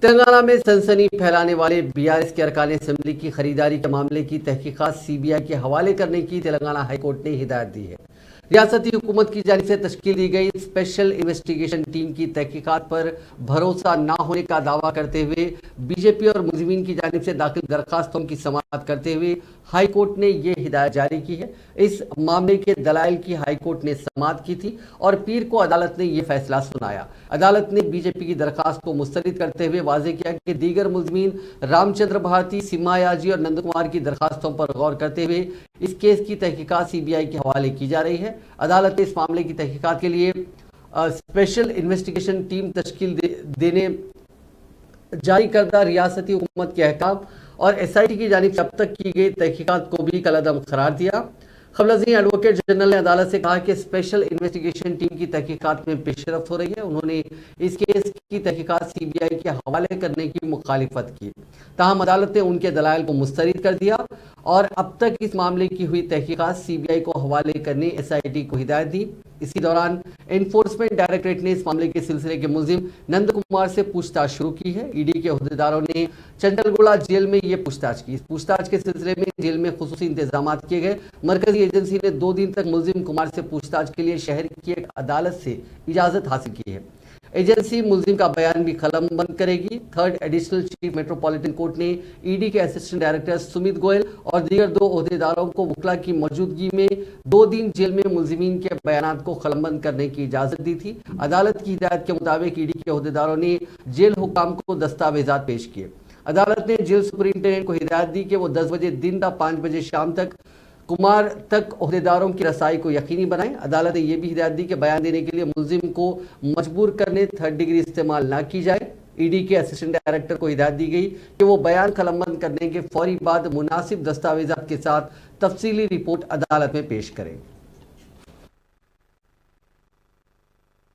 तेलंगाना में सनसनी फैलाने वाले बीआरएस के अरकान असेंबली की खरीदारी के मामले की तहकीकात सीबीआई के हवाले करने की तेलंगाना हाईकोर्ट ने हिदायत दी है। रियासती हुकूमत की जानिब से तश्कील दी गई स्पेशल इन्वेस्टिगेशन टीम की तहकीकात पर भरोसा न होने का दावा करते हुए बीजेपी और मुलजिमीन की जानिब से दाखिल दरखास्तों की समाअत करते हुए हाईकोर्ट ने यह हिदायत जारी की है। इस मामले के दलाइल की हाईकोर्ट ने समाअत की थी और पीर को अदालत ने यह फैसला सुनाया। अदालत ने बीजेपी की दरखास्त को मुस्तरद करते हुए वाज़ेह किया कि दीगर मुलजिमीन रामचंद्र भारती, सीमा याजी और नंद कुमार की दरखास्तों पर गौर करते हुए इस केस की तहकीकात सीबीआई के हवाले की जा रही है। अदालत ने इस मामले की तहकीकात के लिए स्पेशल इन्वेस्टिगेशन टीम तश्कील देने जारी करदा रियासती हुकूमत के अहकाम और एसआईटी की जानिब से अब तक की गई तहकीकात को भी कलअदम करार दिया। खबरजी एडवोकेट जनरल ने अदालत से कहा कि स्पेशल इन्वेस्टिगेशन टीम की तहकीकात में पेशरफ्त हो रही है। उन्होंने इस केस की तहकीकात सीबीआई के हवाले करने की मुखालिफत की, ताहम अदालत ने उनके दलाइल को मुस्तरद कर दिया और अब तक इस मामले की हुई तहकीकात सीबीआई को हवाले करने एसआईटी को हिदायत दी। इसी दौरान एनफोर्समेंट डायरेक्टरेट ने इस मामले के सिलसिले के मुलजिम नंद कुमार से पूछताछ शुरू की है। ईडी के अहदेदारों ने चंडलगुड़ा जेल में ये पूछताछ की। इस पूछताछ के सिलसिले में जेल में खुसूसी इंतजाम किए गए। मरकजी एजेंसी ने 2 दिन तक मुलजिम कुमार से पूछताछ के लिए शहर की एक अदालत से इजाजत हासिल की है। एजेंसी मुलजिम का बयान भी कलमबंद करेगी। Third additional chief metropolitan court ने ईडी के असिस्टेंट डायरेक्टर सुमित गोयल और दीगर 2 ओहदेदारों को वकला की मौजूदगी में 2 दिन जेल में मुलजिमीन के बयानात को कलमबंद करने की इजाजत दी थी। अदालत की हिदायत के मुताबिक ईडी के ओहदेदारों ने जेल हुकाम को दस्तावेजात पेश किए। अदालत ने जेल सुपरिंटेंडेंट को हिदायत दी कि वो 10 बजे दिन का 5 बजे शाम तक कुमार तक ओहदेदारों की रसाई को यकीनी बनाएं। अदालत ने यह भी हिदायत दी कि बयान देने के लिए मुलजिम को मजबूर करने थर्ड डिग्री इस्तेमाल न की जाए। ईडी के असिस्टेंट डायरेक्टर को हिदायत दी गई कि वो बयान कलमबंद करने के फौरी बाद मुनासिब दस्तावेजात के साथ तफसीली रिपोर्ट अदालत में पेश करें।